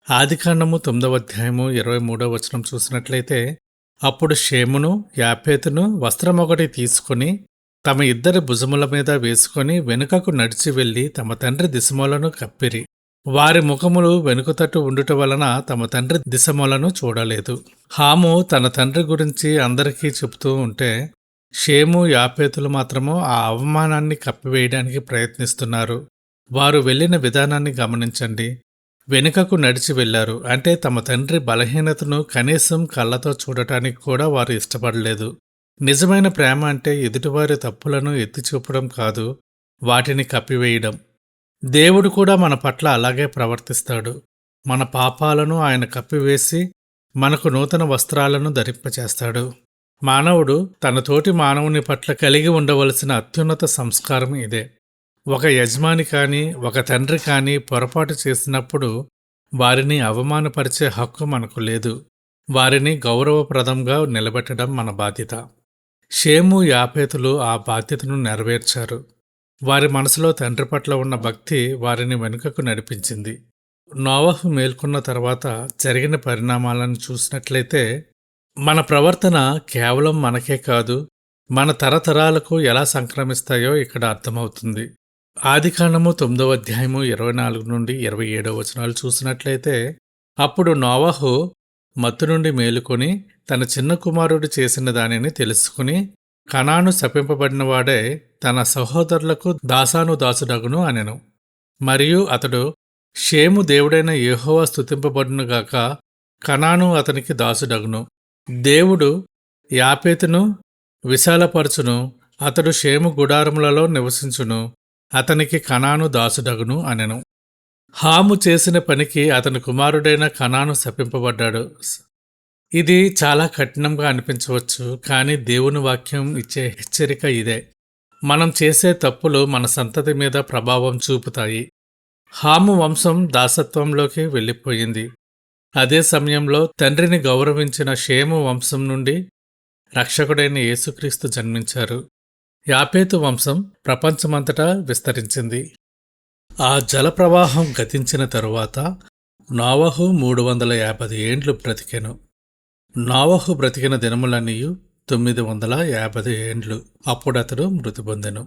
ఆదికాండము 9వ అధ్యాయము 23వ వచనం చూసినట్లయితే, అప్పుడు షేమును యాపేతును వస్త్రమొకటి తీసుకుని తమ ఇద్దరి భుజముల మీద వేసుకొని వెనుకకు నడిచి వెళ్లి తమ తండ్రి దిశమూలను కప్పిరి. వారి ముఖములు వెనుకతట్టు ఉండుట వలన తమ తండ్రి దిశమూలను చూడలేదు. హాము తన తండ్రి గురించి అందరికీ చెబుతూ ఉంటే, షేము యాపేతులు మాత్రము ఆ అవమానాన్ని కప్పివేయడానికి ప్రయత్నిస్తున్నారు. వారు వెళ్లిన విధానాన్ని గమనించండి. వెనుకకు నడిచి వెళ్లారు. అంటే తమ తండ్రి బలహీనతను కనీసం కళ్ళతో చూడటానికి కూడా వారు ఇష్టపడలేదు. నిజమైన ప్రేమ అంటే ఎదుటివారి తప్పులను ఎత్తి చూపడం కాదు, వాటిని కప్పివేయడం. దేవుడు కూడా మన పట్ల అలాగే ప్రవర్తిస్తాడు. మన పాపాలను ఆయన కప్పివేసి మనకు నూతన వస్త్రాలను ధరింపచేస్తాడు. మానవుడు తన తోటి మానవుని పట్ల కలిగి ఉండవలసిన అత్యున్నత సంస్కారం ఇదే. ఒక యజమాని కాని ఒక తండ్రి కాని పొరపాటు చేసినప్పుడు వారిని అవమానపరిచే హక్కు మనకు లేదు. వారిని గౌరవప్రదంగా నిలబెట్టడం మన బాధ్యత. షేము యాపేతులు ఆ బాధ్యతను నెరవేర్చారు. వారి మనసులో తండ్రి పట్ల ఉన్న భక్తి వారిని వెనుకకు నడిపించింది. నోవహు మేల్కొన్న తర్వాత జరిగిన పరిణామాలను చూసినట్లయితే, మన ప్రవర్తన కేవలం మనకే కాదు, మన తరతరాలకు ఎలా సంక్రమిస్తాయో ఇక్కడ అర్థమవుతుంది. ఆదికాండము 9వ అధ్యాయము 24 నుండి 27 వచనాలు చూసినట్లయితే, అప్పుడు నోవహు మత్తు నుండి మేలుకొని తన చిన్న కుమారుడు చేసిన దానిని తెలుసుకుని, కనాను శపింపబడినవాడే తన సహోదరులకు దాసానుదాసుడగును అనెను. మరియు అతడు, షేము దేవుడైన యెహోవా స్తుతింపబడునుగాక, కనాను అతనికి దాసుడగును. దేవుడు యాపేతును విశాలపరచును, అతడు షేము గుడారములలో నివసించును, అతనికి కనాను దాసుడగును అనెను. హాము చేసిన పనికి అతని కుమారుడైన కనాను శపింపబడ్డాడు. ఇది చాలా కఠినంగా అనిపించవచ్చు, కానీ దేవుని వాక్యం ఇచ్చే హెచ్చరిక ఇదే. మనం చేసే తప్పులు మన సంతతి మీద ప్రభావం చూపుతాయి. హాము వంశం దాసత్వంలోకి వెళ్ళిపోయింది. అదే సమయంలో తండ్రిని గౌరవించిన షేము వంశం నుండి రక్షకుడైన యేసుక్రీస్తు జన్మించారు. యాపేతు వంశం ప్రపంచమంతటా విస్తరించింది. ఆ జలప్రవాహం గతించిన తరువాత నోవహు 350 ఏండ్లు బ్రతికెను. నోవహు బ్రతికిన దినములన్నీయు 950 ఏండ్లు. అప్పుడతడు మృతి పొందెను.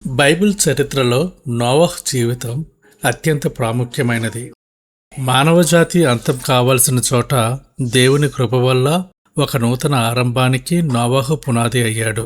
బైబిల్ చరిత్రలో నోవహు జీవితం అత్యంత ప్రాముఖ్యమైనది. మానవజాతి అంతం కావలసిన చోట దేవుని కృప వల్ల ఒక నూతన ఆరంభానికి నోవహు పునాది అయ్యాడు.